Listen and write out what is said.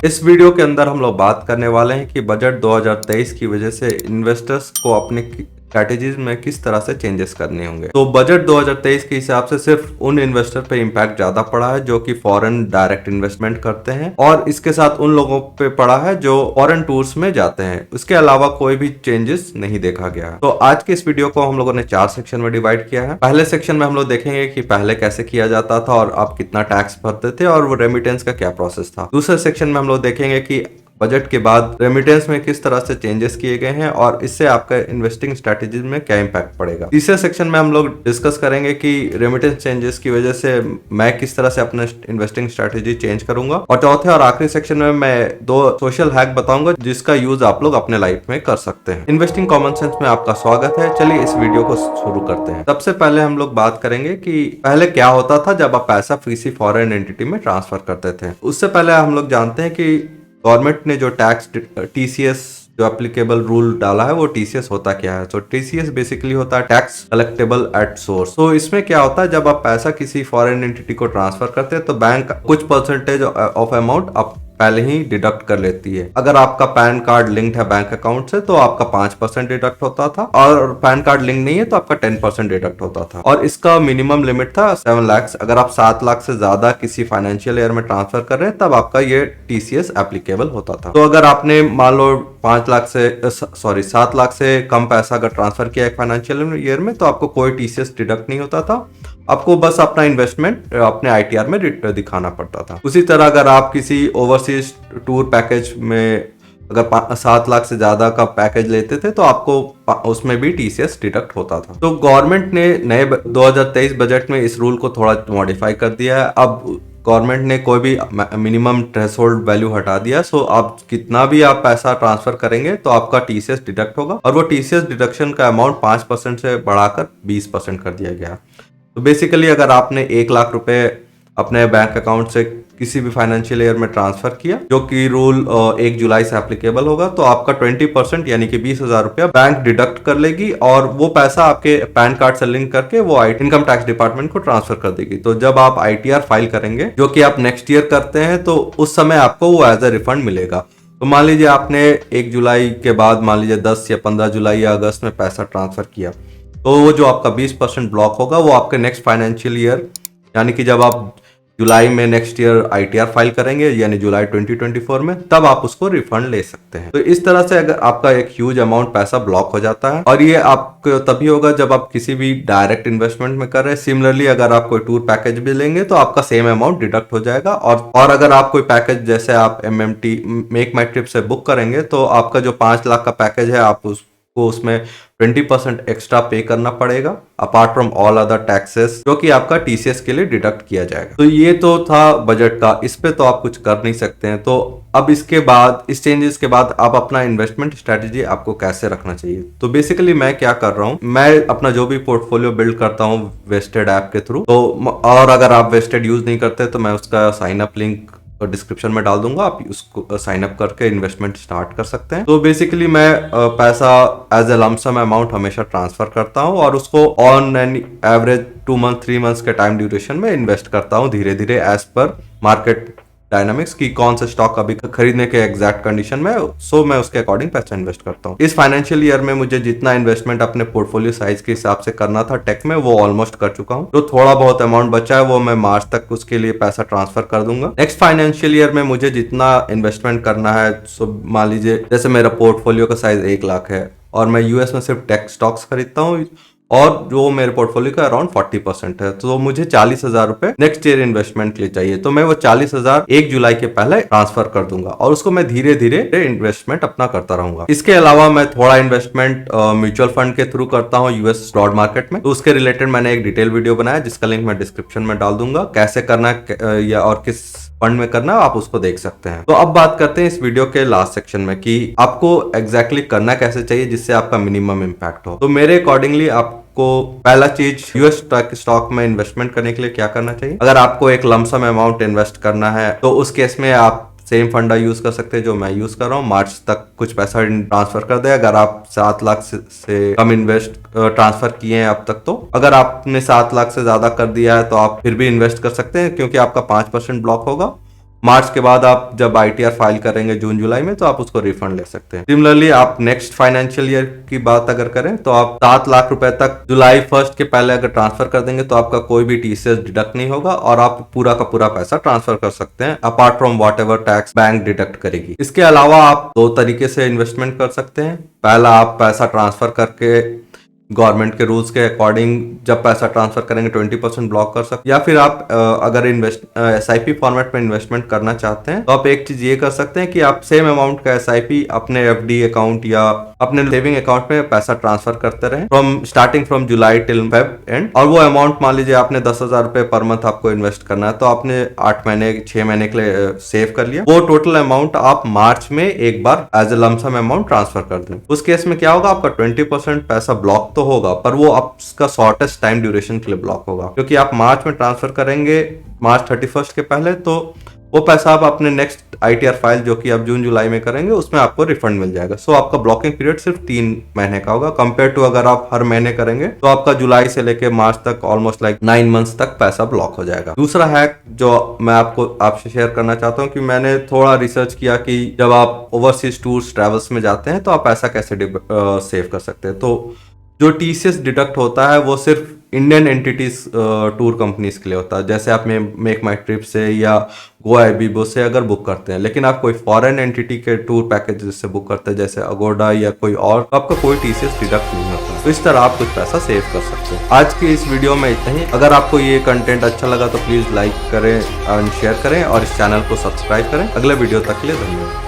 इस वीडियो के अंदर हम लोग बात करने वाले हैं कि बजट 2023 की वजह से इन्वेस्टर्स को अपने स्ट्रैटेजीज में किस तरह से चेंजेस करने होंगे। तो बजट 2023 के हिसाब से सिर्फ उन इन्वेस्टर पे इम्पैक्ट ज्यादा पड़ा है जो कि फॉरेन डायरेक्ट इन्वेस्टमेंट करते हैं, और इसके साथ उन लोगों पे पड़ा है जो फॉरेन टूर्स में जाते हैं। उसके अलावा कोई भी चेंजेस नहीं देखा गया है। तो आज के इस वीडियो को हम लोगों ने 4 सेक्शन में डिवाइड किया है। पहले सेक्शन में हम लोग देखेंगे कि पहले कैसे किया जाता था और आप कितना टैक्स भरते थे और वो रेमिटेंस का क्या प्रोसेस था। दूसरे सेक्शन में हम लोग देखेंगे कि बजट के बाद रेमिटेंस में किस तरह से चेंजेस किए गए हैं और इससे आपका इन्वेस्टिंग स्ट्रैटेजी में क्या इंपैक्ट पड़ेगा। तीसरे सेक्शन में हम लोग डिस्कस करेंगे कि रेमिटेंस चेंजेस की वजह से मैं किस तरह से अपना इन्वेस्टिंग स्ट्रैटेजी चेंज करूंगा। और चौथे और आखिरी सेक्शन में मैं 2 सोशल हैक बताऊंगा जिसका यूज आप लोग अपने लाइफ में कर सकते हैं। इन्वेस्टिंग कॉमन सेंस में आपका स्वागत है। चलिए इस वीडियो को शुरू करते हैं। सबसे पहले हम लोग बात करेंगे कि पहले क्या होता था जब आप पैसा किसी फॉरेन एंटिटी में ट्रांसफर करते थे। उससे पहले हम लोग जानते हैं कि गवर्नमेंट ने जो टैक्स टीसीएस जो एप्लीकेबल रूल डाला है वो टीसीएस होता क्या है। तो टीसीएस बेसिकली होता है टैक्स कलेक्टेबल एट सोर्स। तो इसमें क्या होता है जब आप पैसा किसी फॉरेन एंटिटी को ट्रांसफर करते हैं तो बैंक कुछ परसेंटेज ऑफ अमाउंट आप पहले ही डिडक्ट कर लेती है। अगर आपका पैन कार्ड लिंक्ड है बैंक अकाउंट से तो आपका 5% डिडक्ट होता था, और पैन कार्ड लिंक नहीं है तो आपका 10% डिडक्ट होता था। और इसका मिनिमम लिमिट था 7 लाख। अगर आप 7 लाख से ज्यादा किसी फाइनेंशियल ईयर में ट्रांसफर कर रहे हैं तब आपका ये टीसीएस एप्लीकेबल होता था। तो अगर आपने मान लो 7 लाख से कम पैसा अगर ट्रांसफर किया एक फाइनेंशियल ईयर में तो आपको कोई टीसीएस डिडक्ट नहीं होता था। आपको बस अपना इन्वेस्टमेंट अपने आईटीआर में दिखाना पड़ता था। उसी तरह अगर आप किसी ओवरसीज टूर पैकेज में अगर 7 लाख से ज्यादा का पैकेज लेते थे तो आपको उसमें भी टीसीएस डिडक्ट होता था। तो गवर्नमेंट ने नए 2023 बजट में इस रूल को थोड़ा मॉडिफाई कर दिया है। अब गवर्नमेंट ने कोई भी मिनिमम थ्रेशोल्ड वैल्यू हटा दिया। सो आप कितना भी आप पैसा ट्रांसफर करेंगे तो आपका टीसीएस डिडक्ट होगा, और वो टीसीएस डिडक्शन का अमाउंट 5% से बढ़ाकर 20% कर दिया गया। तो बेसिकली अगर आपने 1 लाख रुपए अपने बैंक अकाउंट से किसी भी फाइनेंशियल ईयर में ट्रांसफर किया जो कि रूल 1 जुलाई से एप्लीकेबल होगा, तो आपका 20% यानी कि 20,000 रुपया बैंक डिडक्ट कर लेगी, और वो पैसा आपके पैन कार्ड से लिंक करके वो इनकम टैक्स डिपार्टमेंट को ट्रांसफर कर देगी। तो जब आप आईटीआर फाइल करेंगे जो कि आप नेक्स्ट ईयर करते हैं तो उस समय आपको वो एज ए रिफंड मिलेगा। तो मान लीजिए आपने 1 जुलाई के बाद मान लीजिए 10 या 15 जुलाई या अगस्त में पैसा ट्रांसफर किया, तो वो जो आपका 20% ब्लॉक होगा वो आपके नेक्स्ट फाइनेंशियल ईयर यानी कि जब आप जुलाई में नेक्स्ट ईयर आईटीआर फाइल करेंगे यानी जुलाई 2024 में, तब आप उसको रिफंड ले सकते हैं। तो इस तरह से अगर आपका एक ह्यूज अमाउंट पैसा ब्लॉक हो जाता है, और ये आपको तभी होगा जब आप किसी भी डायरेक्ट इन्वेस्टमेंट में कर रहे हैं। सिमिलरली अगर आप कोई टूर पैकेज भी लेंगे तो आपका सेम अमाउंट डिडक्ट हो जाएगा, और अगर आप कोई पैकेज जैसे आप एमएमटी मेक माई ट्रिप से बुक करेंगे तो आपका जो 5 लाख का पैकेज है आप को उसमें 20% एक्स्ट्रा पे करना पड़ेगा apart from all other taxes जो कि आपका टीसीएस के लिए डिडक्ट किया जाएगा। तो ये तो था बजट का, इस पे तो आप कुछ कर नहीं सकते हैं। तो अब इसके बाद इस चेंजेस के बाद आप अपना इन्वेस्टमेंट स्ट्रेटेजी आपको कैसे रखना चाहिए। तो बेसिकली मैं क्या कर रहा हूँ, मैं अपना जो भी पोर्टफोलियो बिल्ड करता हूँ वेस्टेड ऐप के थ्रू। तो और अगर आप वेस्टेड यूज नहीं करते तो मैं उसका साइन अप लिंक डिस्क्रिप्शन में डाल दूंगा, आप उसको साइन अप करके इन्वेस्टमेंट स्टार्ट कर सकते हैं। तो बेसिकली मैं पैसा एज ए लमसम अमाउंट हमेशा ट्रांसफर करता हूं और उसको on an average 2 month 3 months के टाइम ड्यूरेशन में इन्वेस्ट करता हूं धीरे धीरे एज पर मार्केट डायनामिक्स की कौन सा स्टॉक अभी खरीदने के एग्जैक्ट कंडीशन में, सो मैं उसके अकॉर्डिंग पैसा इन्वेस्ट करता हूँ। इस फाइनेंशियल ईयर में मुझे जितना इन्वेस्टमेंट अपने पोर्टफोलियो साइज के हिसाब से करना था टेक में वो ऑलमोस्ट कर चुका हूँ। जो थोड़ा बहुत अमाउंट बचा है वो मैं मार्च तक उसके लिए पैसा ट्रांसफर कर दूंगा। नेक्स्ट फाइनेंशियल ईयर में मुझे जितना इन्वेस्टमेंट करना है, सो मान लीजिए जैसे मेरा पोर्टफोलियो का साइज 1 लाख है और मैं यूएस में सिर्फ टेक स्टॉक्स खरीदता हूँ और जो मेरे पोर्टफोलियो का अराउंड 40% है, तो मुझे 40,000 रुपए नेक्स्ट ईयर इन्वेस्टमेंट के लिए चाहिए। तो मैं वो 40,000 1 जुलाई के पहले ट्रांसफर कर दूंगा और उसको मैं धीरे धीरे इन्वेस्टमेंट अपना करता रहूंगा। इसके अलावा मैं थोड़ा इन्वेस्टमेंट म्यूचुअल फंड के थ्रू करता हूँ यूएस ब्रॉड मार्केट में। तो उसके रिलेटेड मैंने एक डिटेल वीडियो बनाया जिसका लिंक मैं डिस्क्रिप्शन में डाल दूंगा। कैसे करना है या और किस फंड में करना आप उसको देख सकते हैं। तो अब बात करते हैं इस वीडियो के लास्ट सेक्शन में कि आपको एग्जैक्टली करना कैसे चाहिए जिससे आपका मिनिमम इम्पैक्ट हो। तो मेरे अकॉर्डिंगली आपको पहला चीज यूएस स्टॉक में इन्वेस्टमेंट करने के लिए क्या करना चाहिए। अगर आपको एक लमसम अमाउंट इन्वेस्ट करना है तो उस केस में आप सेम फंडा यूज कर सकते हैं जो मैं यूज कर रहा हूँ। मार्च तक कुछ पैसा ट्रांसफर कर दे अगर आप 7 लाख से कम इन्वेस्ट ट्रांसफर किए हैं अब तक। तो अगर आपने 7 लाख से ज्यादा कर दिया है तो आप फिर भी इन्वेस्ट कर सकते हैं क्योंकि आपका 5% ब्लॉक होगा मार्च के बाद आप जब ITR फाइल करेंगे जून जुलाई में, तो आप उसको रिफंड ले सकते हैं। सिमिलरली आप नेक्स्ट फाइनेंशियल ईयर की बात अगर करें तो आप 7 लाख रुपए तक जुलाई 1 के पहले अगर ट्रांसफर कर देंगे तो आपका कोई भी TCS डिडक्ट नहीं होगा और आप पूरा का पूरा पैसा ट्रांसफर कर सकते हैं, apart from what ever tax bank deduct करेगी। इसके अलावा आप 2 तरीके से इन्वेस्टमेंट कर सकते हैं। पहला, आप पैसा ट्रांसफर करके गवर्नमेंट के रूल्स के अकॉर्डिंग जब पैसा ट्रांसफर करेंगे 20% ब्लॉक कर सकते, या फिर आप अगर SIP फॉर्मेट में इन्वेस्टमेंट करना चाहते हैं तो आप एक चीज ये कर सकते हैं कि आप सेम अमाउंट का SIP अपने FD अकाउंट या अपने सेविंग अकाउंट में पैसा ट्रांसफर करते रहे starting from July till Feb and. और वो अमाउंट मान लीजिए आपने 10,000 रुपए पर मंथ आपको इन्वेस्ट करना है, तो आपने 8 महीने 6 महीने के लिए सेव कर लिया। वो टोटल अमाउंट आप मार्च में एक बार as a lump sum amount transfer कर दें। उस केस में क्या होगा, आपका 20% पैसा ब्लॉक तो होगा, पर वो आपका शॉर्टेस्ट टाइम ड्यूरेशन के लिए ब्लॉक होगा, क्योंकि आप मार्च में ट्रांसफर करेंगे मार्च 31 के पहले, तो वो पैसा आप अपने नेक्स्ट ITR फाइल जो कि आप जून जुलाई में करेंगे उसमें आपको रिफंड मिल जाएगा। सो आपका ब्लॉकिंग पीरियड सिर्फ 3 महीने का होगा, कंपेयर टू अगर आप हर महीने करेंगे तो आपका जुलाई से लेके मार्च तक ऑलमोस्ट लाइक 9 मंथ्स तक पैसा ब्लॉक हो जाएगा। दूसरा हैक जो मैं आपसे शेयर करना चाहता हूँ कि मैंने थोड़ा रिसर्च किया कि जब आप ओवरसीज टूर्स ट्रेवल्स में जाते हैं तो आप पैसा कैसे सेव कर सकते हैं। तो जो TCS डिडक्ट होता है वो सिर्फ इंडियन एंटिटीज टूर कंपनीज के लिए होता है, जैसे आप मेक माई ट्रिप से या गोवा एबीबो से अगर बुक करते हैं। लेकिन आप कोई फॉरेन एंटिटी के टूर पैकेज से बुक करते हैं जैसे अगोडा या कोई और, तो आपका कोई TCS डिडक्ट नहीं होता। तो इस तरह आप कुछ पैसा सेव कर सकते हैं। आज की इस वीडियो में इतना ही। अगर आपको ये कंटेंट अच्छा लगा तो प्लीज लाइक करें एंड शेयर करें और इस चैनल को सब्सक्राइब करें। अगले वीडियो तक के लिए धन्यवाद।